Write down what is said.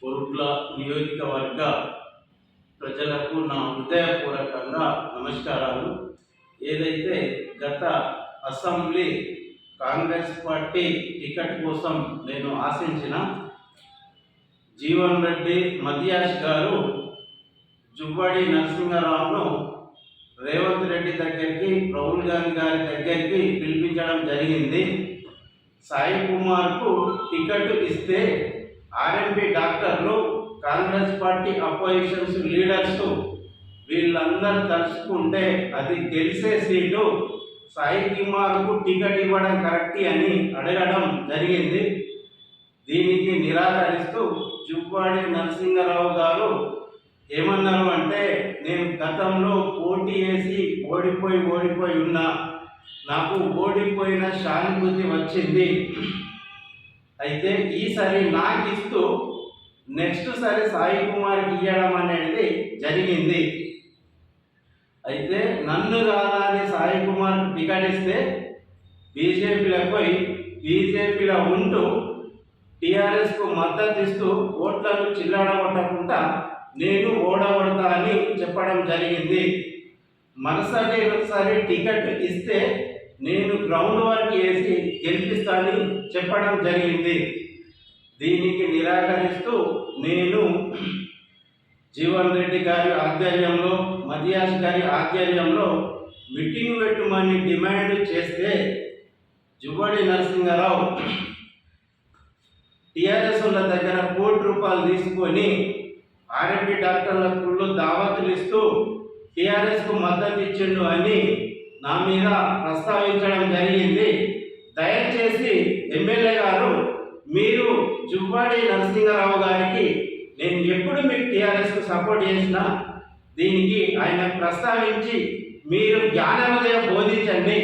కోరుట్ల నియోజకవర్గ ప్రజలకు నా హృదయపూర్వకంగా నమస్కారాలు. ఏదైతే గత అసెంబ్లీ కాంగ్రెస్ పార్టీ టికెట్ కోసం నేను ఆశించిన జీవన్ రెడ్డి మధ్యాష్ గారు జువ్వాడి నరసింహారావును రేవంత్ రెడ్డి దగ్గరికి, రాహుల్ గాంధీ గారి దగ్గరికి పిలిపించడం జరిగింది. సాయి కుమార్కు టికెట్ ఇస్తే ఆర్ఎంపీ డాక్టర్లు, కాంగ్రెస్ పార్టీ అపోజిషన్స్ లీడర్స్ వీళ్ళందరూ తలుచుకుంటే అది గెలిచే సీటు సాయి కుమార్కు టికెట్ ఇవ్వడం కరెక్ట్ అని అడగడం జరిగింది. దీనికి నిరాకరిస్తూ జువ్వాడి నరసింహారావు గారు ఏమన్నారు అంటే, నేను గతంలో పోటీ చేసి ఓడిపోయి ఉన్నా, నాకు ఓడిపోయిన సానుభూతి వచ్చింది. అయితే ఈసారి నాకు ఇస్తూ నెక్స్ట్ సారి సాయి కుమార్కి ఇవ్వడం అనేది జరిగింది. అయితే నన్ను కాదని సాయి కుమార్ టికెట్ ఇస్తే బీజేపీలో పోయి బీజేపీలో ఉంటూ టీఆర్ఎస్కు మద్దతు ఇస్తూ ఓట్లను చిల్లాడగొట్టకుండా నేను ఓడగొడతా అని చెప్పడం జరిగింది. మరోసారి టికెట్ ఇస్తే నేను గ్రౌండ్ వర్క్ వేసి గెలిపిస్తానని చెప్పడం జరిగింది. దీనికి నిరాకరిస్తూ నేను జీవన్ రెడ్డి గారి ఆధ్వర్యంలో, మధ్యాష్ గారి ఆధ్వర్యంలో మీటింగ్ పెట్టమని డిమాండ్ చేస్తే జువ్వాడి నరసింహారావు టీఆర్ఎస్ వాళ్ళ దగ్గర ₹1,00,00,000 తీసుకొని ఆర్ఎంపీ డాక్టర్లకు దావతులు ఇస్తూ టీఆర్ఎస్కు మద్దతు ఇచ్చిండు అని నా మీద ప్రస్తావించడం జరిగింది. దయచేసి ఎమ్మెల్యే గారు, మీరు జువ్వాడి నరసింహారావు గారికి నేను ఎప్పుడు మీకు టీఆర్ఎస్కు సపోర్ట్ చేసినా దీనికి ఆయన ప్రస్తావించి మీరు జ్ఞానోదయం బోధించండి.